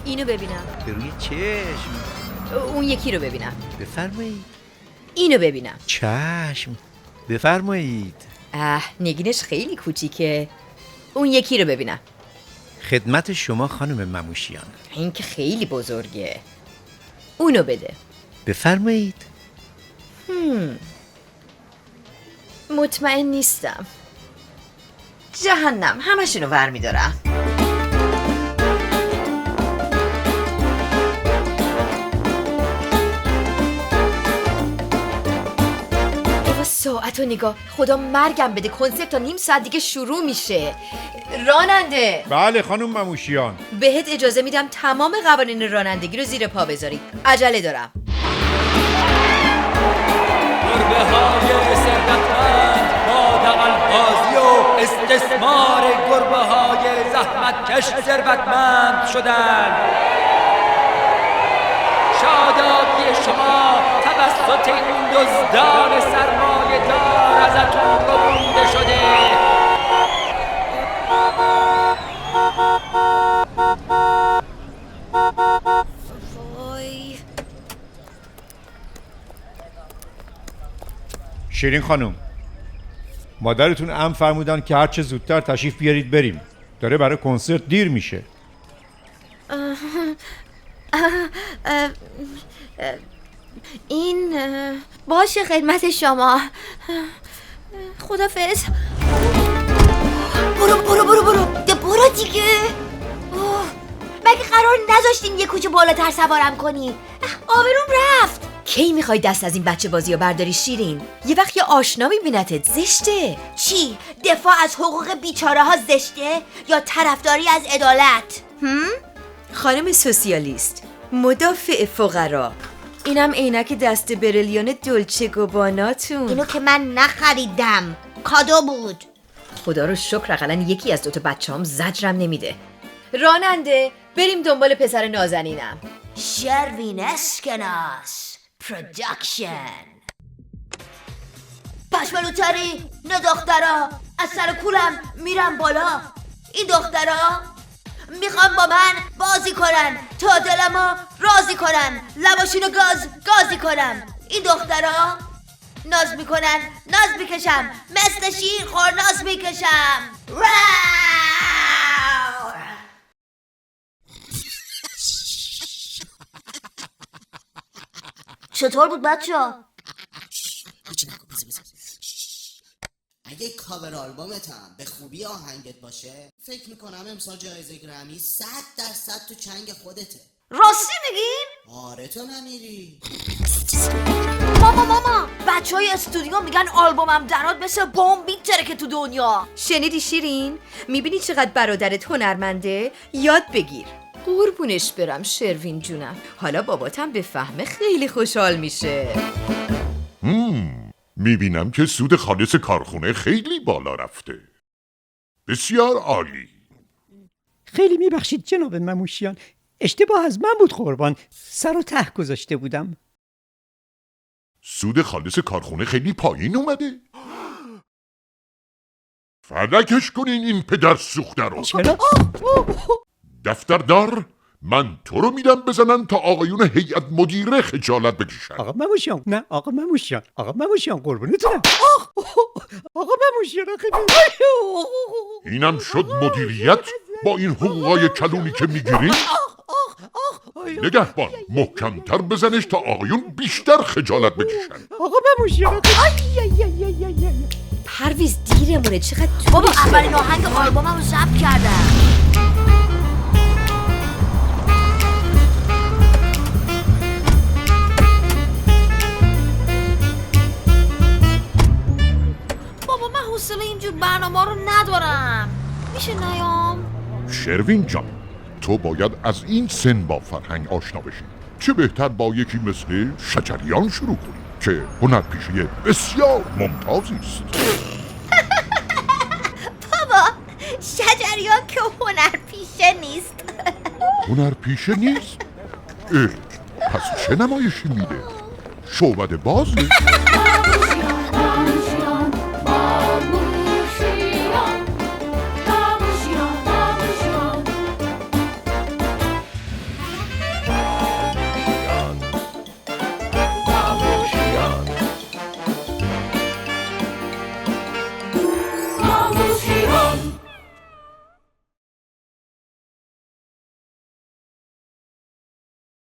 اینو ببینم. به روی چشم. اون یکی رو ببینم. بفرمایید. اینو ببینم. چشم. بفرمایید. نگینش خیلی کوچیکه. اون یکی رو ببینم. خدمت شما خانم مموشیان. این که خیلی بزرگه. اونو بده. بفرمایید. مطمئن نیستم. جهنم، همشونو ور میدارم. ساعتو نگاه، خدا مرگم بده، کنسرت تا نیم ساعت دیگه شروع میشه. راننده. بله خانم مموشیان. بهت اجازه میدم تمام قوانین رانندگی رو زیر پا بذاری. عجله دارم. گربه های ثروتمند با دغل‌بازی و استثمار گربه های زحمتکش ثروتمند شدند. شادابی شما توسط این دزدان سرمایه دار ازتون گبونده شده. شیرین خانم، مادرتون امر فرمودن که هر چه زودتر تشریف بیارید بریم. داره برای کنسرت دیر میشه. این باشه خدمت شما. خدافظ. برو دیگه. مگه قرار نذاشتیم یه کوچه بالاتر سوارم کنی؟ آبروم رفت. کی میخوای دست از این بچه بازی رو برداری شیرین؟ یه وقت یه آشنا میبینتت. زشته. چی؟ دفاع از حقوق بیچاره ها زشته؟ یا طرفداری از عدالت؟ خانم سوسیالیست، مدافع فقرا. اینم عینک دست بریلیون دولچه گوباناتون. اینو که من نخریدم، کادو بود. خدا رو شکر اقلا یکی از دوتا بچه‌ام زجرم نمیده. راننده، بریم دنبال پسر نازنینم. شروین اسکناس پروداکشن. پشمالوتری، نه دخترا، از سر کولم میرم بالا. این دخترا میخوام با من بازی کنن، تا دلمو راضی کنن، لباشینو گازی کنم. این دخترا ناز میکنن، ناز میکشم، مثل شیر خور ناز میکشم. چطور بود بچه‌ها؟ اگه کاور آلبومتم به خوبی آهنگت باشه، فکر میکنم امسال جایزه گرمی 100% تو چنگ خودته. راستی میگین؟ آره تو نمیری. ماما بچهای استودیو میگن آلبومم درات مثل بمب میتره که تو دنیا. شنیدی شیرین؟ میبینی چقدر برادرت هنرمنده؟ یاد بگیر. قربونش برم شروین جونم. حالا باباتم به فهمه خیلی خوشحال میشه. میبینم که سود خالص کارخونه خیلی بالا رفته. بسیار عالی. خیلی میبخشید جناب مموشیان، اشتباه از من بود قربان. سر و ته گذاشته بودم. سود خالص کارخونه خیلی پایین اومده. فلکش کنین این پدر سوخته رو. چرا؟ دفتردار، من تو رو میدم بزنن تا آقایون هیئت مدیره خجالت بکشن. آقا مموشیان، نه آقا مموشیان قربونتونم. آقا مموشیان اینم شد مدیریت با این حقوقای کلونی که میگیری؟ نگهبان، محکمتر بزنش تا آقایون بیشتر خجالت بکشن. آقا مموشیان پرویز دیرمونه، چقدر بابا طولش اولین داره. آهنگ آلبومم رو ضبط کردم. بابا من حوصله اینجور برنامه رو ندارم. میشه نیام؟ شروین جان، تو باید از این سن با فرهنگ آشنا بشی. چه بهتر با یکی مثل شجریان شروع کنی که هنرپیشه بسیار ممتازی است. بابا شجریان که هنرپیشه نیست. هنرپیشه نیست؟ پس چه نمایشی میده؟ شعبده بازه؟